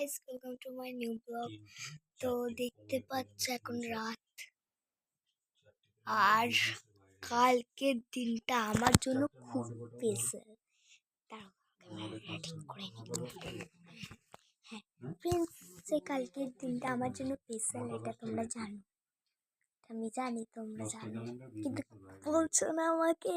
Guys, welcome to my new blog. তো দেখতে পাচ্ছ এখন রাত, আর কালকের দিনটা আমার জন্য খুব স্পেশাল। হ্যাঁ ফ্রেন্ডস, সে কালকের দিনটা আমার জন্য স্পেশাল, এটা তোমরা জানো। আমি জানি তোমরা জানো, কিন্তু বলছো না আমাকে।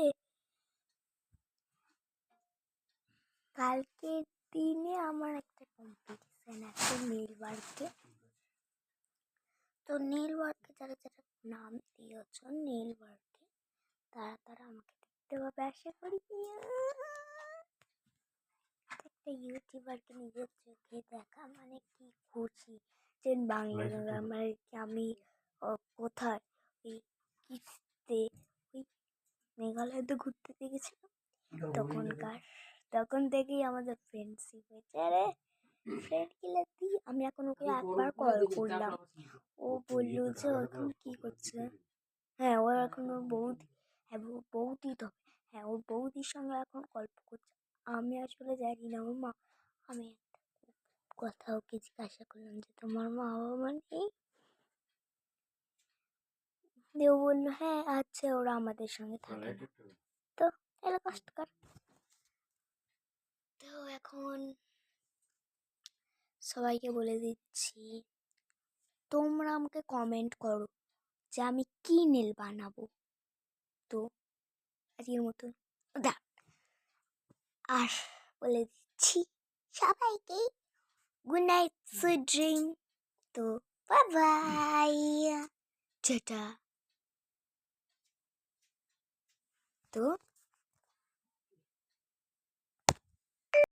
কালকের দিনে আমার একটা কম্পিটিশন আছে নেল ওয়ার্কে। তো নেল ওয়ার্কে যারা যারা নাম দিয়েছ নেল ওয়ার্কে, তারা তারা আমাকে দেখতে পাবে আশা করি। একটা ইউটিউবারকে নিজের চোখে দেখা মানে কি খুশি। যে বাংলা আমার আমি কোথায় ওই কিস্তে ওই মেঘালয়তে ঘুরতে গেছিলাম তখন থেকেই আমাদের ফ্রেন্ডশিপ হয়েছে। আরে ফ্রেন্ড কিলে তুই, আমি এখন ওকে একবার কল করলাম, ও বললো যে ও এখন কি করছে। হ্যাঁ, ও এখন ওর বৌদি, হ্যাঁ বৌদি তো, হ্যাঁ ওর বৌদির সঙ্গে এখন গল্প করছে। আমি আসলে জানি না ওর মা, আমি একটা কথা ওকে জিজ্ঞাসা করলাম যে তোমার মা বাবা নেই। দিয়ে ও বললো হ্যাঁ আছে, ওরা আমাদের সঙ্গে থাকে না। তো এলো কষ্টকর। তো এখন সবাইকে বলে দিচ্ছি, তোমরা আমাকে কমেন্ট করো যে আমি কি নেল বানাবো। তো আজকের মতো দা, আর বলে দিচ্ছি সবাইকে গুড নাইট, সুইট ড্রিম। তো বাই বাই, টাটা। তো